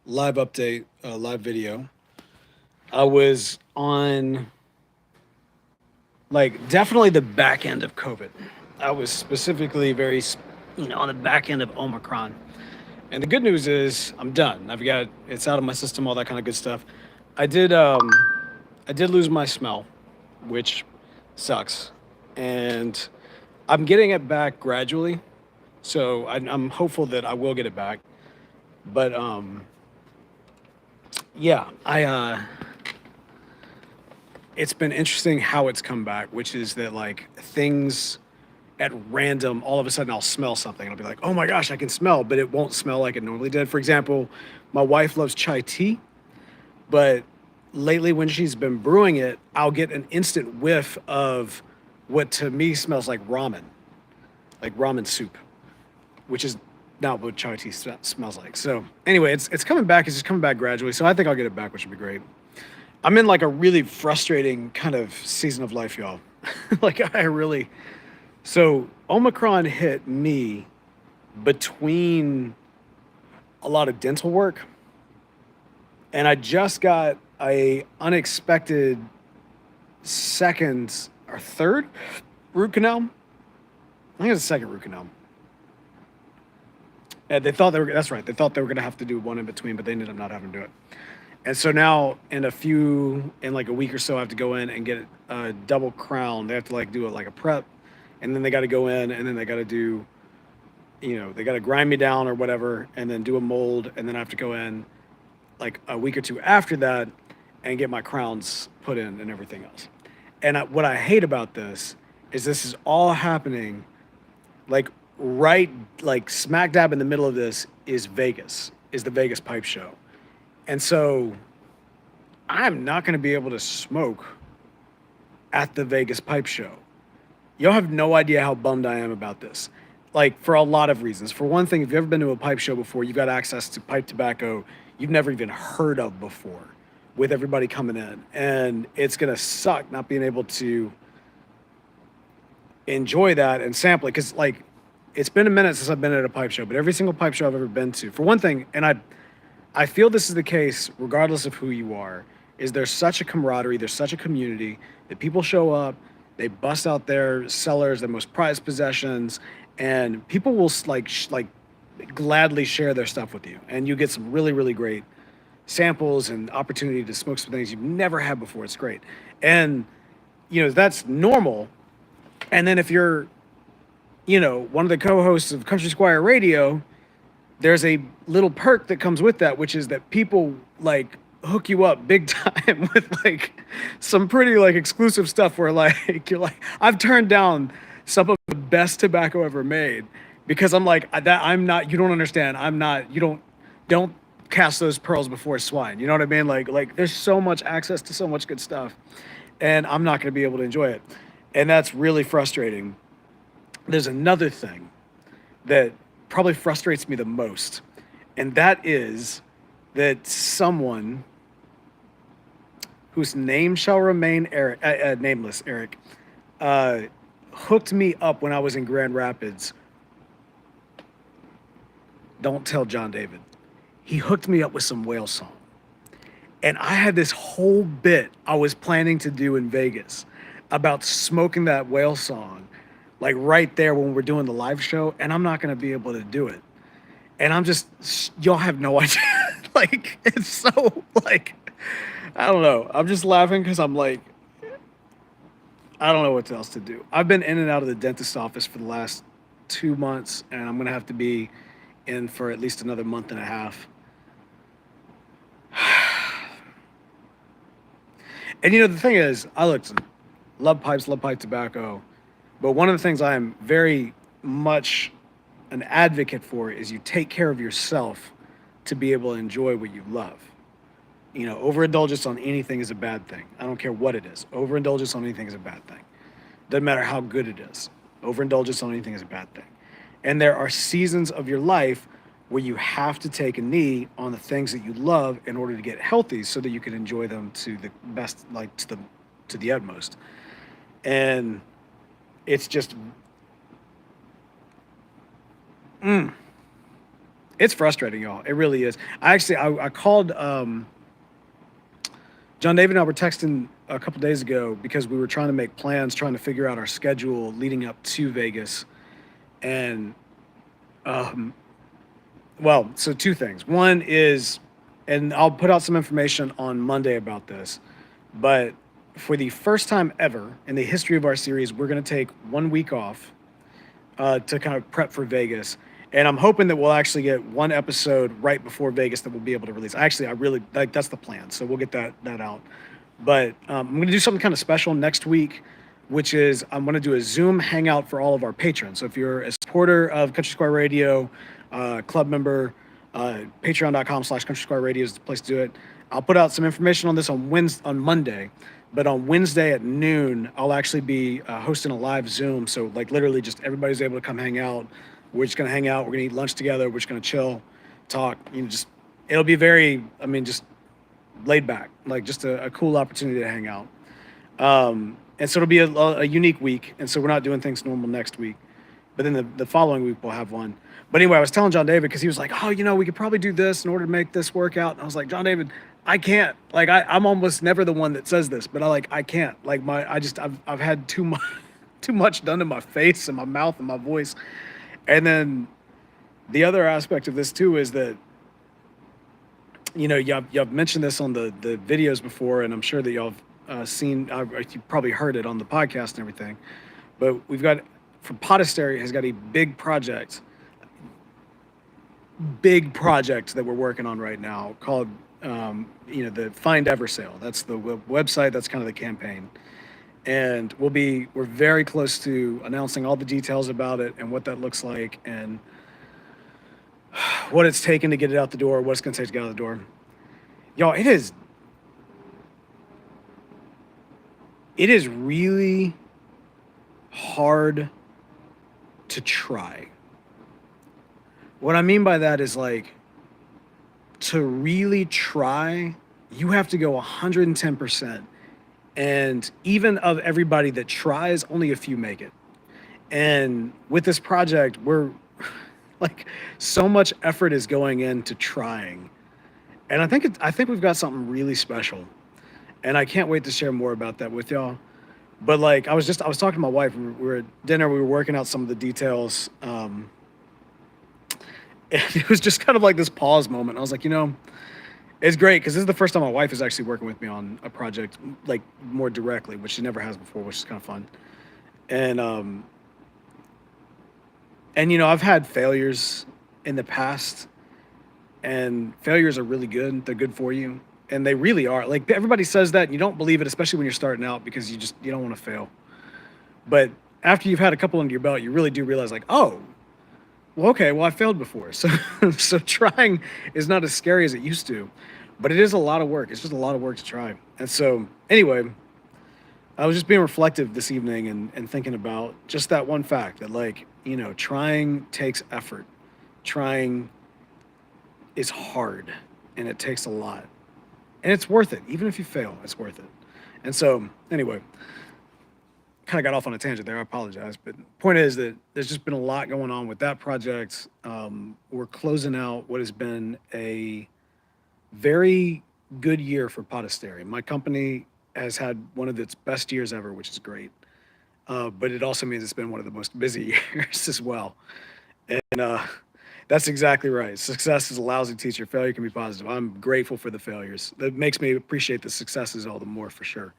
live update, live video. I was on like definitely the back end of COVID. I was specifically on the back end of Omicron. And the good news is I'm done. I've got it's out of my system, all that kind of good stuff. I did I did lose my smell, which sucks. And I'm getting it back gradually. So I'm hopeful that I will get it back. But yeah, I it's been interesting how it's come back, which is that like things at random, all of a sudden I'll smell something. I'll be like, oh my gosh, I can smell, but it won't smell like it normally did. For example, my wife loves chai tea, but lately when she's been brewing it, I'll get an instant whiff of what to me smells like ramen soup, which is not what chai tea smells like. So anyway, it's coming back. It's just coming back gradually. So I think I'll get it back, which would be great. I'm in like a really frustrating kind of season of life, y'all. Like I really so Omicron hit me between a lot of dental work, and I just got a unexpected second or third root canal. I think it's a second root canal. And they thought they were that's right. They thought they were gonna have to do one in between, but they ended up not having to do it. And so now in like a week or so, I have to go in and get a double crown. They have to like do it like a prep, and then they got to go in and then they got to do, they got to grind me down or whatever, and then do a mold, and then I have to go in like a week or two after that and get my crowns put in and everything else. And what I hate about this is all happening like right like smack dab in the middle of this is Vegas, is the Vegas Pipe Show. And so I'm not going to be able to smoke at the Vegas Pipe Show. Y'all have no idea how bummed I am about this. Like, for a lot of reasons. For one thing, if you've ever been to a pipe show before, you've got access to pipe tobacco you've never even heard of before with everybody coming in. And it's going to suck not being able to enjoy that and sample it. Because, like, it's been a minute since I've been at a pipe show, but every single pipe show I've ever been to, for one thing, and I feel this is the case regardless of who you are, is there's such a camaraderie, there's such a community that people show up, they bust out their cellars, their most prized possessions, and people will like gladly share their stuff with you, and you get some really really great samples and opportunity to smoke some things you've never had before. It's great, and that's normal. And then if you're one of the co-hosts of Country Squire Radio, there's a little perk that comes with that, which is that people like hook you up big time with like some pretty like exclusive stuff where like you're like I've turned down some of the best tobacco ever made because I'm like that I'm not you don't understand I'm not you don't cast those pearls before swine, you know what I mean? Like there's so much access to so much good stuff, and I'm not going to be able to enjoy it, and that's really frustrating. There's another thing that probably frustrates me the most, and that is that someone whose name shall remain nameless, Eric, uh, hooked me up when I was in Grand Rapids. Don't tell John David. He hooked me up with some whale song. And I had this whole bit I was planning to do in Vegas about smoking that whale song, like right there when we're doing the live show, and I'm not going to be able to do it. And I'm just, y'all have no idea. Like, it's so, like, I don't know. I'm just laughing because I'm like, I don't know what else to do. I've been in and out of the dentist office for the last 2 months, and I'm going to have to be in for at least another month and a half. And the thing is, I love pipes, love pipe tobacco, but one of the things I am very much an advocate for is you take care of yourself to be able to enjoy what you love. Overindulgence on anything is a bad thing. I don't care what it is. Overindulgence on anything is a bad thing. Doesn't matter how good it is. Overindulgence on anything is a bad thing. And there are seasons of your life where you have to take a knee on the things that you love in order to get healthy so that you can enjoy them to the best, like to the utmost. And it's just It's frustrating, y'all. It really is. I called John David and I were texting a couple days ago because we were trying to make plans, trying to figure out our schedule leading up to Vegas. And um, well, so two things. One is, and I'll put out some information on Monday about this, but for the first time ever in the history of our series, we're going to take 1 week off to kind of prep for Vegas. And I'm hoping that we'll actually get one episode right before Vegas that we'll be able to release. Actually, I really like that's the plan. So we'll get that out. But I'm going to do something kind of special next week, which is I'm going to do a Zoom hangout for all of our patrons. So if you're a supporter of Country Squire Radio, club member, patreon.com/Country Squire Radio is the place to do it. I'll put out some information on this on Monday, but on Wednesday at noon, I'll actually be hosting a live Zoom. So like literally just everybody's able to come hang out. We're just going to hang out. We're going to eat lunch together. We're just going to chill, talk, just, it'll be very, just laid back, like just a cool opportunity to hang out. And so it'll be a unique week. And so we're not doing things normal next week, but then the following week we'll have one. But anyway, I was telling John David because he was like, oh, we could probably do this in order to make this work out. And I was like, John David, I can't. Like, I'm almost never the one that says this, but I can't. Like I've had too much, too much done to my face and my mouth and my voice. And then the other aspect of this too is that, y'all mentioned this on the videos before, and I'm sure that y'all have seen, you probably heard it on the podcast and everything. But we've got, for Podastery has got a big project that we're working on right now called, the Find Ever sale. That's the website. That's kind of the campaign. And we're very close to announcing all the details about it and what that looks like and what it's taken to get it out the door, what it's going to take to get out the door. Y'all, it is really hard to try. What I mean by that is to really try, you have to go 110%. And even of everybody that tries, only a few make it. And with this project, we're so much effort is going into trying. And I think we've got something really special. And I can't wait to share more about that with y'all. But I was talking to my wife, we were at dinner, we were working out some of the details. And it was just kind of like this pause moment. I was like, it's great because this is the first time my wife is actually working with me on a project more directly, which she never has before, which is kind of fun. And I've had failures in the past, and failures are really good. They're good for you, and they really are. Everybody says that, and you don't believe it, especially when you're starting out, because you don't want to fail. But after you've had a couple under your belt, you really do realize oh, well, okay, well, I failed before. So trying is not as scary as it used to, but it is a lot of work. It's just a lot of work to try. And so anyway, I was just being reflective this evening and thinking about just that one fact that trying takes effort. Trying is hard and it takes a lot, and it's worth it. Even if you fail, it's worth it. And so anyway, kind of got off on a tangent there. I apologize. But the point is that there's just been a lot going on with that project. We're closing out what has been a very good year for Podastery. My company has had one of its best years ever, which is great. But it also means it's been one of the most busy years as well. And that's exactly right. Success is a lousy teacher. Failure can be positive. I'm grateful for the failures. That makes me appreciate the successes all the more, for sure.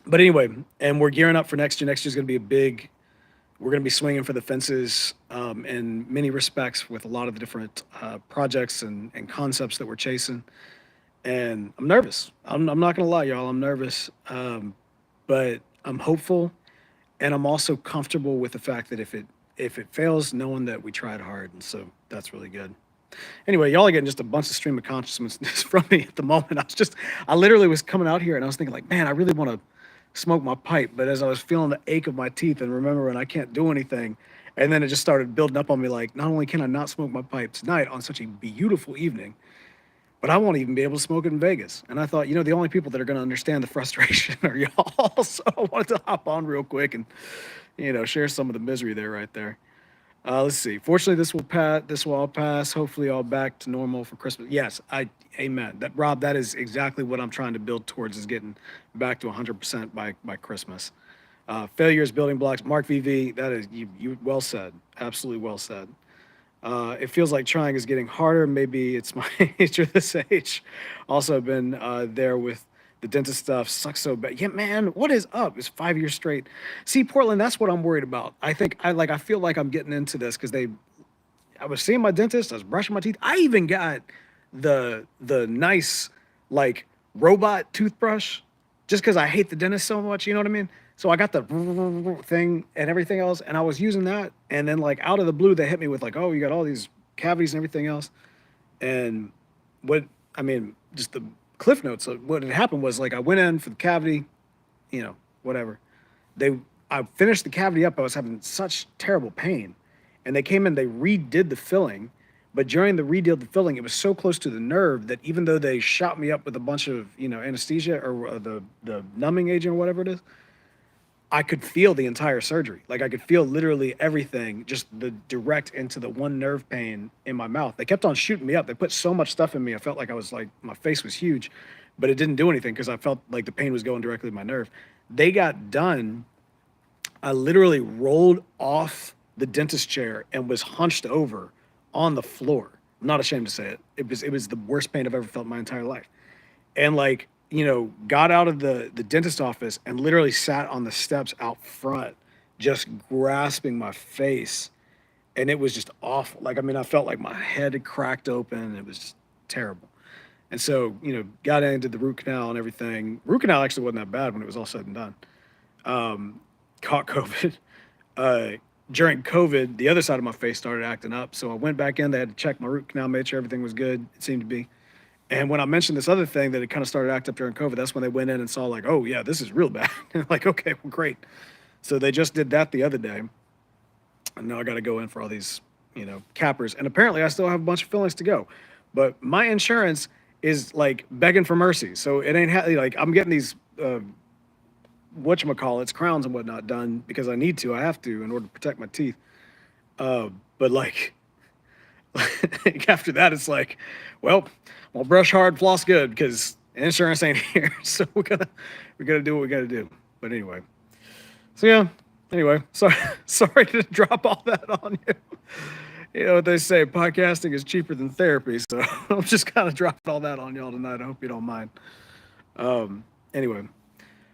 But anyway, and we're gearing up for next year. Next year's going to be we're going to be swinging for the fences in many respects with a lot of the different projects and concepts that we're chasing. And I'm nervous. I'm not going to lie, y'all. I'm nervous. But I'm hopeful. And I'm also comfortable with the fact that if it fails, knowing that we tried hard. And so that's really good. Anyway, y'all are getting just a bunch of stream of consciousness from me at the moment. I literally was coming out here and I was thinking man, I really want to smoke my pipe. But as I was feeling the ache of my teeth and remembering I can't do anything, and then it just started building up on me not only can I not smoke my pipe tonight on such a beautiful evening, but I won't even be able to smoke it in Vegas. And I thought, the only people that are going to understand the frustration are y'all. So I wanted to hop on real quick and, share some of the misery there right there. Let's see. Fortunately, this will pass. This will all pass. Hopefully, all back to normal for Christmas. Yes, amen. That Rob, that is exactly what I'm trying to build towards is getting back to 100% by Christmas. Failure is building blocks. Mark VV, that is you well said. Absolutely well said. It feels like trying is getting harder. Maybe it's my age or this age. Also, I've been there with the dentist stuff. Sucks so bad. Yeah, man, what is up? It's 5 years straight. See, Portland, that's what I'm worried about. I feel like I'm getting into this because I was seeing my dentist. I was brushing my teeth. I even got the nice like robot toothbrush just because I hate the dentist so much. You know what I mean? So I got the thing and everything else, and I was using that, and then like out of the blue, they hit me with like, "Oh, you got all these cavities and everything else." And what I mean, just the cliff notes. Of what had happened was like I went in for the cavity, whatever. They I finished the cavity up. I was having such terrible pain, and they came in. They redid the filling, but during the redid the filling, it was so close to the nerve that even though they shot me up with a bunch of anesthesia or the numbing agent or whatever it is, I could feel the entire surgery. Like I could feel literally everything, just the direct into the one nerve pain in my mouth. They kept on shooting me up. They put so much stuff in me. I felt like I was like my face was huge, but it didn't do anything because I felt like the pain was going directly to my nerve. They got done. I literally rolled off the dentist chair and was hunched over on the floor. I'm not ashamed to say it. It was the worst pain I've ever felt in my entire life. And like, got out of the dentist office and literally sat on the steps out front, just grasping my face. And it was just awful. Like, I mean, I felt like my head had cracked open. It was just terrible. And so, got into the root canal and everything. Root canal actually wasn't that bad when it was all said and done. Caught COVID. Uh, During COVID, the other side of my face started acting up. So I went back in. They had to check my root canal, made sure everything was good. It seemed to be. And when I mentioned this other thing that it kind of started acting up during COVID, that's when they went in and saw like, oh yeah, this is real bad. Like, okay, well, great. So they just did that the other day, and now I got to go in for all these, cappers. And apparently, I still have a bunch of fillings to go, but my insurance is like begging for mercy. So it ain't like I'm getting these whatchamacallits, crowns and whatnot done because I need to. I have to in order to protect my teeth. But like after that, it's like, well, I'll brush hard, floss good, because insurance ain't here. So we gotta do what we gotta do. But anyway, so yeah. Anyway, sorry to drop all that on you. You know what they say, podcasting is cheaper than therapy. So I'm just kind of dropping all that on y'all tonight. I hope you don't mind. Anyway,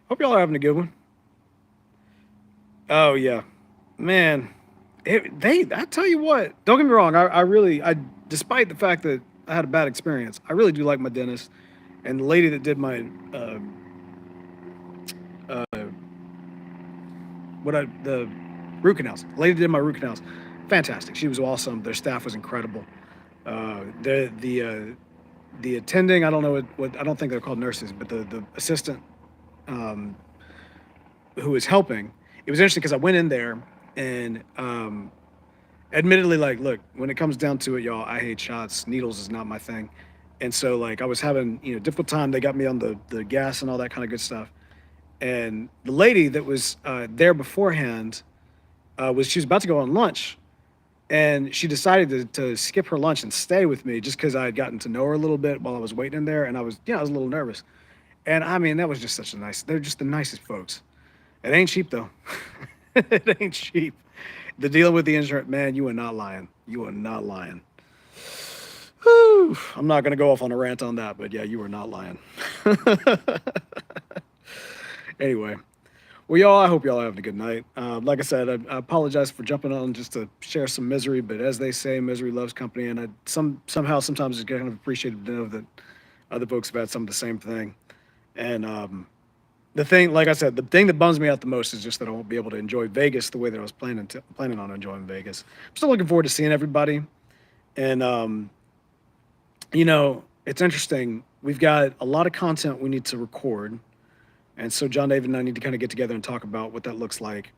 hope y'all are having a good one. Oh yeah, man. I tell you what, don't get me wrong. Despite the fact that I had a bad experience, I really do like my dentist and the lady that did my uh, the root canals. The lady that did my root canals, fantastic. She was awesome. Their staff was incredible. The attending, I don't know what I don't think they're called nurses, but the assistant um, who was helping. It was interesting because I went in there and admittedly, like, look, when it comes down to it, y'all, I hate shots. Needles is not my thing. And so like I was having, difficult time. They got me on the gas and all that kind of good stuff. And the lady that was there beforehand she was about to go on lunch, and she decided to skip her lunch and stay with me just because I had gotten to know her a little bit while I was waiting in there, and I was a little nervous. And I mean, that was just such a nice. They're just the nicest folks. It ain't cheap though. It ain't cheap. The dealing with the insurance, man, you are not lying. You are not lying. Whew. I'm not gonna go off on a rant on that, but yeah, you are not lying. Anyway, well, y'all, I hope y'all are having a good night. Like I said, I apologize for jumping on just to share some misery, but as they say, misery loves company, and somehow sometimes it's kind of appreciated to know that other folks have had some of the same thing. And the thing, like I said, the thing that bums me out the most is just that I won't be able to enjoy Vegas the way that I was planning on enjoying Vegas. I'm still looking forward to seeing everybody, and it's interesting. We've got a lot of content we need to record. And so John David and I need to kind of get together and talk about what that looks like.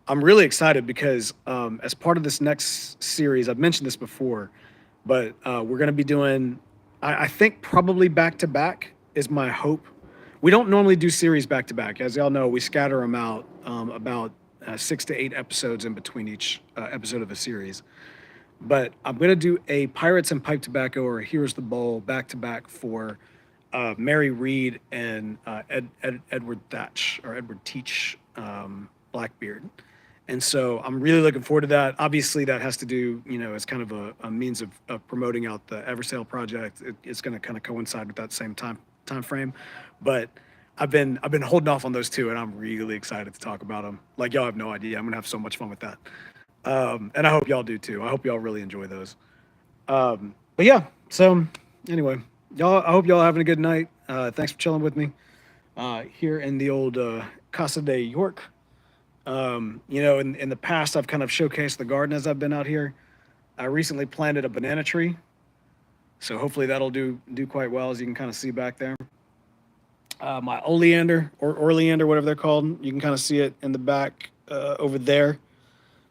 I'm really excited because as part of this next series, I've mentioned this before, but we're going to be doing, I think probably back to back is my hope. We don't normally do series back to back. As y'all know, we scatter them out about 6 to 8 episodes in between each episode of a series. But I'm gonna do a Pirates and Pipe Tobacco or a Here's the Bowl back to back for Mary Reed and Edward Thatch or Edward Teach Blackbeard. And so I'm really looking forward to that. Obviously, that has to do, as kind of a means of promoting out the Eversail project. It's going to kind of coincide with that same time frame. But I've been holding off on those two, and I'm really excited to talk about them. Like y'all have no idea. I'm gonna have so much fun with that, and I hope y'all do too. I hope y'all really enjoy those. But yeah. So anyway, y'all. I hope y'all having a good night. Thanks for chilling with me here in the old Casa de York. In the past, I've kind of showcased the garden as I've been out here. I recently planted a banana tree, so hopefully that'll do quite well, as you can kind of see back there. My oleander or oleander, whatever they're called, you can kind of see it in the back over there.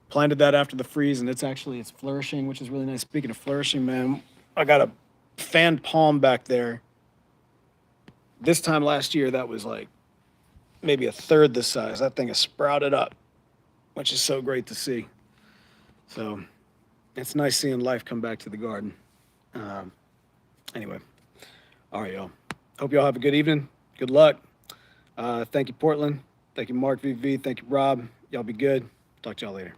Planted that after the freeze, and it's flourishing, which is really nice. Speaking of flourishing, man, I got a fan palm back there. This time last year, that was like maybe a third the size. That thing has sprouted up, which is so great to see. So it's nice seeing life come back to the garden. Um, anyway, all right, y'all. Hope y'all have a good evening. Good luck. Thank you, Portland. Thank you, Mark VV. Thank you, Rob. Y'all be good. Talk to y'all later.